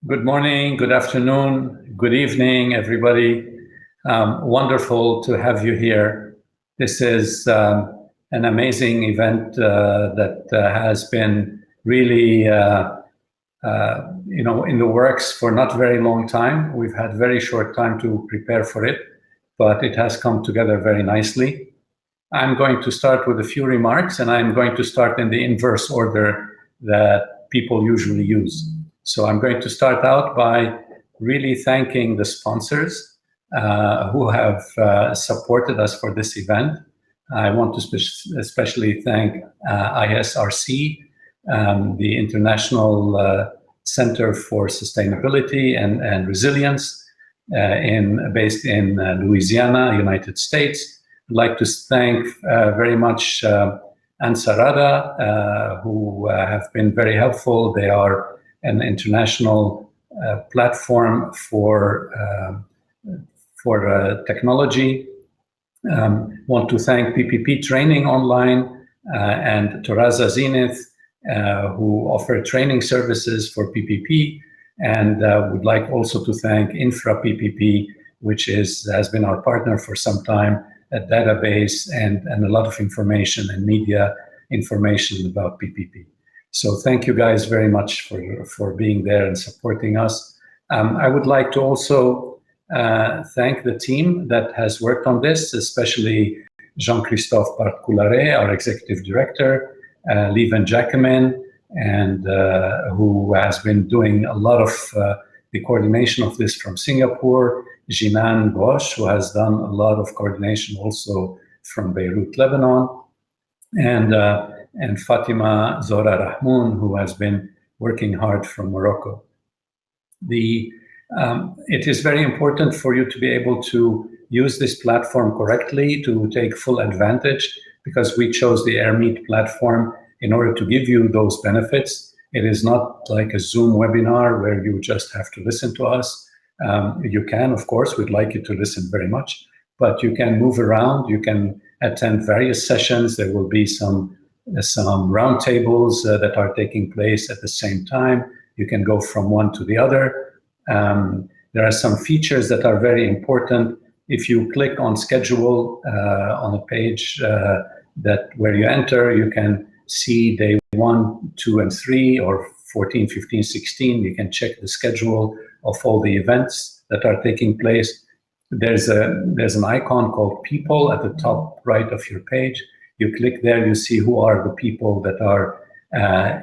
Good morning, good afternoon, good evening, everybody. Wonderful to have you here. This is an amazing event that has been really, in the works for not very long time. We've had very short time to prepare for it, but it has come together very nicely. I'm going to start with a few remarks, and I'm going to start in the inverse order that people usually use. So I'm going to start out by really thanking the sponsors who have supported us for this event. I want to especially thank ISRC, the International Center for Sustainability and Resilience based in Louisiana, United States. I'd like to thank very much Ansarada, who have been very helpful. They are an international platform for technology. Want to thank PPP Training Online and Toraza Zenith, who offer training services for PPP, and would like also to thank Infra PPP, which has been our partner for some time, a database and a lot of information and media information about PPP. So thank you guys very much for being there and supporting us. I would like to also thank the team that has worked on this, especially Jean-Christophe Bartcoularet, our executive director, Lieven Jacquemin, and who has been doing a lot of the coordination of this from Singapore, Jinan Bosch, who has done a lot of coordination also from Beirut, Lebanon, and Fatima Zora Rahmoun, who has been working hard from Morocco. It is very important for you to be able to use this platform correctly, to take full advantage, because we chose the AirMeet platform in order to give you those benefits. It is not like a Zoom webinar where you just have to listen to us. You can, of course, we'd like you to listen very much, but you can move around, you can attend various sessions. There will be some roundtables that are taking place at the same time. You can go from one to the other. There are some features that are very important. If you click on schedule on a page where you enter, you can see day 1, 2, and 3, or 14, 15, 16. You can check the schedule of all the events that are taking place. There's an icon called People at the top right of your page. You click there, you see who are the people that are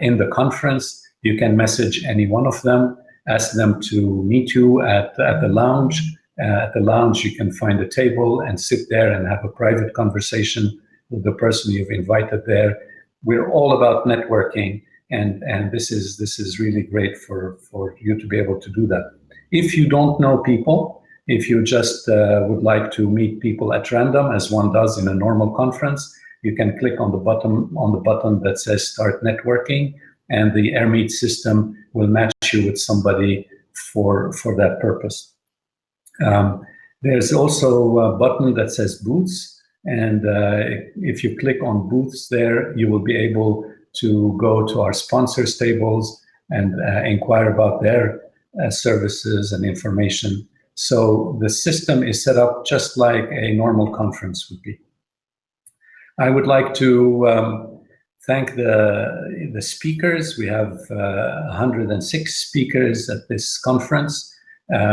in the conference. You can message any one of them, ask them to meet you at the lounge. At the lounge, you can find a table and sit there and have a private conversation with the person you've invited there. We're all about networking, and this is really great for you to be able to do that. If you don't know people, if you just would like to meet people at random, as one does in a normal conference, you can click on the button that says Start Networking, and the AirMeet system will match you with somebody for that purpose. There's also a button that says Booths, and if you click on Booths there, you will be able to go to our sponsors tables and inquire about their services and information. So the system is set up just like a normal conference would be. I would like to thank the speakers. We have 106 speakers at this conference.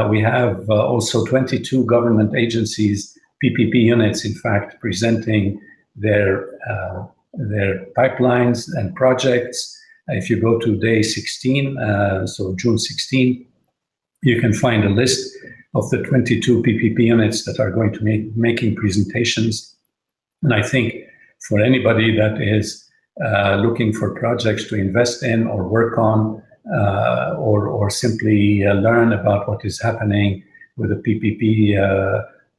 We have also 22 government agencies, PPP units, in fact, presenting their pipelines and projects. If you go to day 16, so June 16, you can find a list of the 22 PPP units that are going to be making presentations. And I think for anybody that is looking for projects to invest in or work on, or simply learn about what is happening with the PPP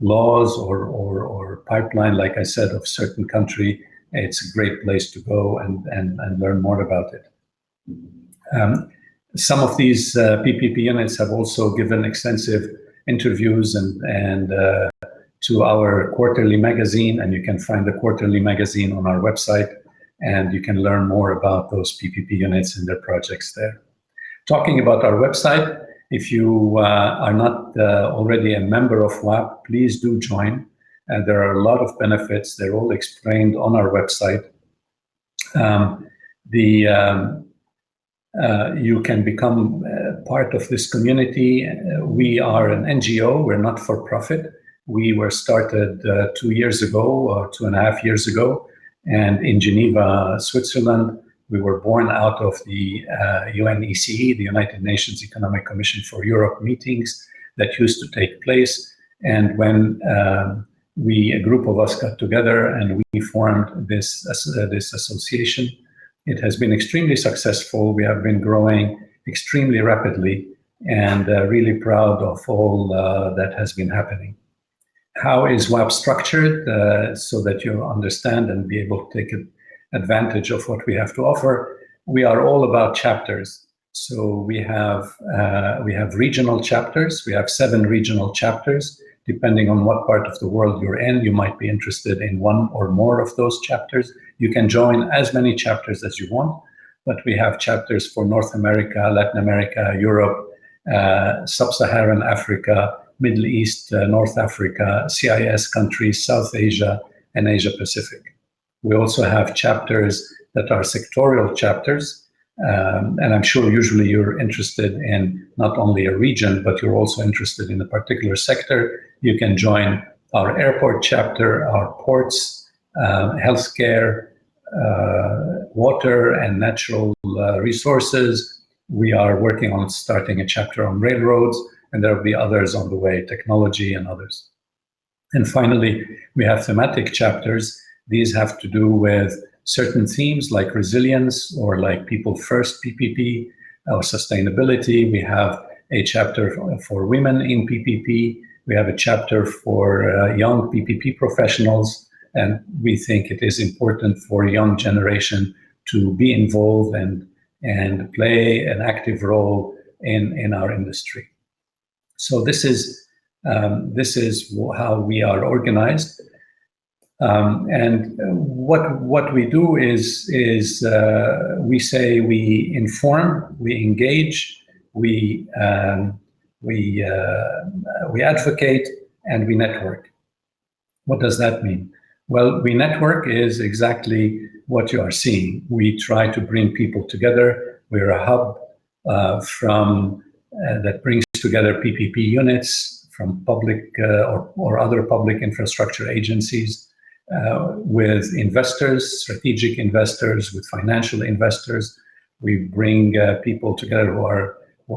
laws or pipeline, like I said, of certain country, it's a great place to go and learn more about it. Some of these PPP units have also given extensive interviews and to our quarterly magazine, and you can find the quarterly magazine on our website, and you can learn more about those PPP units and their projects there. Talking about our website, If you are not already a member of WAPP, please do join. There are a lot of benefits. They're all explained on our website. You can become part of this community. We are an NGO, we're not for profit. We were started 2 years ago, or 2.5 years ago, and in Geneva, Switzerland. We were born out of the UNECE, the United Nations Economic Commission for Europe meetings that used to take place. And when a group of us got together and we formed this association, it has been extremely successful. We have been growing extremely rapidly, and really proud of all that has been happening. How is WAPP structured so that you understand and be able to take advantage of what we have to offer? We are all about chapters. So we have regional chapters. We have 7 regional chapters. Depending on what part of the world you're in, you might be interested in one or more of those chapters. You can join as many chapters as you want, but we have chapters for North America, Latin America, Europe, Sub-Saharan Africa, Middle East, North Africa, CIS countries, South Asia, and Asia Pacific. We also have chapters that are sectorial chapters, and I'm sure usually you're interested in not only a region, but you're also interested in a particular sector. You can join our airport chapter, our ports, healthcare, water and natural resources. We are working on starting a chapter on railroads, and there will be others on the way, technology and others. And finally, we have thematic chapters. These have to do with certain themes like resilience or like people first PPP or sustainability. We have a chapter for women in PPP. We have a chapter for young PPP professionals. And we think it is important for young generation to be involved and play an active role in our industry. So this is how we are organized. And what we do is we say we inform, we engage, we advocate, and we network. What does that mean? Well, we network is exactly what you are seeing. We try to bring people together. We're a hub that brings together PPP units from public or other public infrastructure agencies with investors, strategic investors, with financial investors. We bring people together who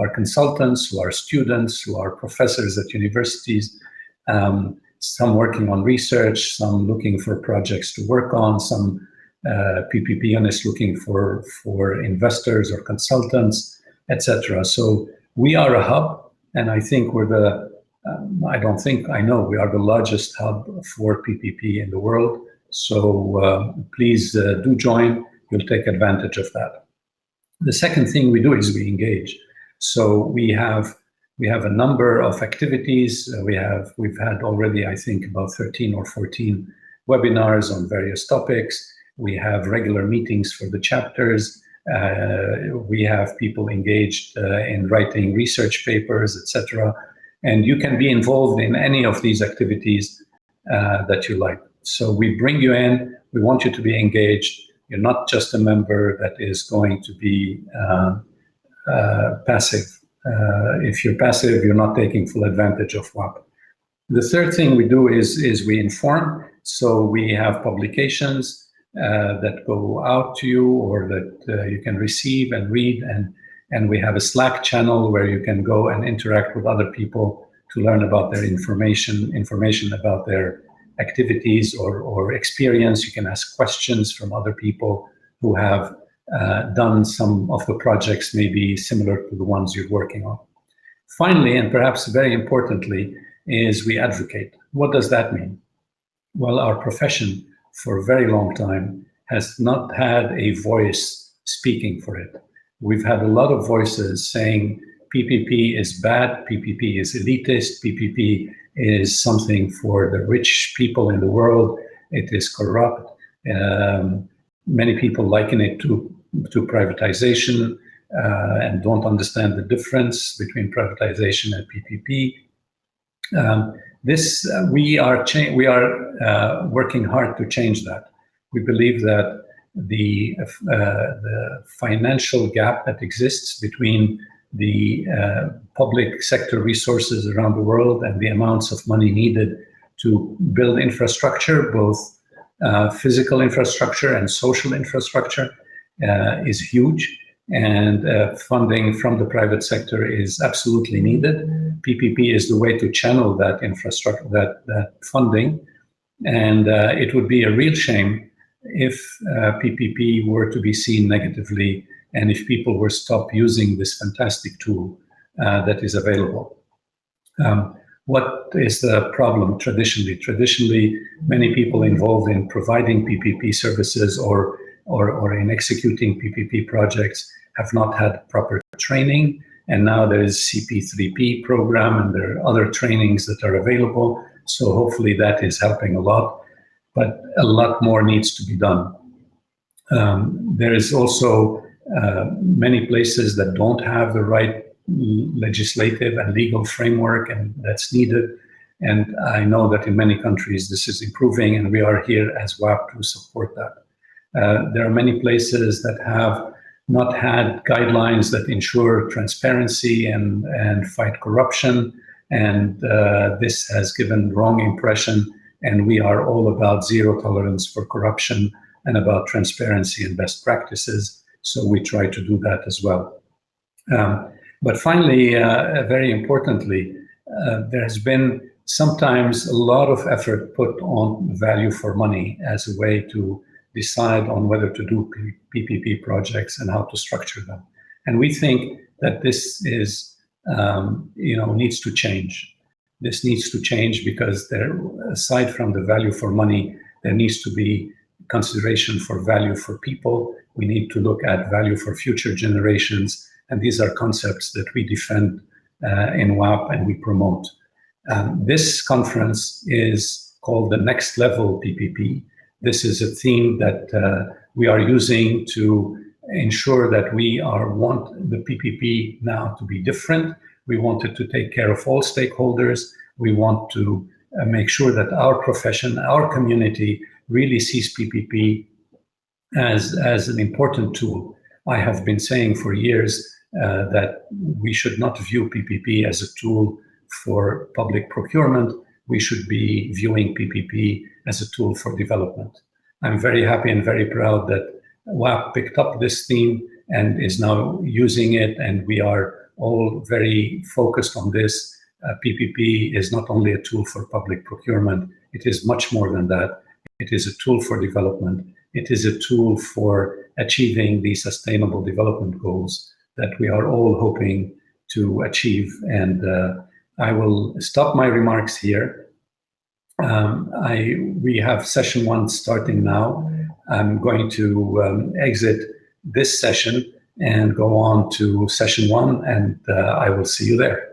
are consultants, who are students, who are professors at universities, some working on research, some looking for projects to work on, some PPP units looking for investors or consultants, etc. So we are a hub, and I think we're I know we are the largest hub for PPP in the world. So please do join. You'll take advantage of that. The second thing we do is we engage. So we have a number of activities. We've had already, I think, about 13 or 14 webinars on various topics. We have regular meetings for the chapters. We have people engaged in writing research papers, etc. And you can be involved in any of these activities that you like. So we bring you in. We want you to be engaged. You're not just a member that is going to be passive. If you're passive, you're not taking full advantage of WAPP. The third thing we do is we inform. So we have publications that go out to you or that you can receive and read, and we have a Slack channel where you can go and interact with other people to learn about their information about their activities or experience. You can ask questions from other people who have done some of the projects maybe similar to the ones you're working on. Finally, and perhaps very importantly, is we advocate. What does that mean? Well, our profession for a very long time has not had a voice speaking for it. We've had a lot of voices saying PPP is bad, PPP is elitist, PPP is something for the rich people in the world, it is corrupt. Many people liken it to privatization. and don't understand the difference between privatization and PPP. We are working hard to change that. We believe that the financial gap that exists between the public sector resources around the world and the amounts of money needed to build infrastructure, both physical infrastructure and social infrastructure, is huge, and funding from the private sector is absolutely needed. PPP is the way to channel that infrastructure, that funding, and it would be a real shame if PPP were to be seen negatively and if people were stopped using this fantastic tool that is available. What is the problem traditionally? Traditionally, many people involved in providing PPP services or in executing PPP projects have not had proper training, and now there is CP3P program and there are other trainings that are available, so hopefully that is helping a lot, but a lot more needs to be done. There is also many places that don't have the right legislative and legal framework, and that's needed. And I know that in many countries this is improving, and we are here as WAPP to support that. There are many places that have not had guidelines that ensure transparency and fight corruption, and this has given the wrong impression, and we are all about zero tolerance for corruption and about transparency and best practices, so we try to do that as well. But finally, very importantly, there has been sometimes a lot of effort put on value for money as a way to decide on whether to do PPP projects and how to structure them. And we think that this is, needs to change. This needs to change because there, aside from the value for money, there needs to be consideration for value for people. We need to look at value for future generations. And these are concepts that we defend in WAPP and we promote. This conference is called the Next Level PPP. This is a theme that we are using to ensure that we want the PPP now to be different. We want it to take care of all stakeholders. We want to make sure that our profession, our community really sees PPP as an important tool. I have been saying for years that we should not view PPP as a tool for public procurement. We should be viewing PPP as a tool for development. I'm very happy and very proud that WAPP picked up this theme and is now using it, and we are all very focused on this. PPP is not only a tool for public procurement, it is much more than that. It is a tool for development. It is a tool for achieving the sustainable development goals that we are all hoping to achieve. And I will stop my remarks here. We have session 1 starting now. I'm going to exit this session and go on to session 1, and I will see you there.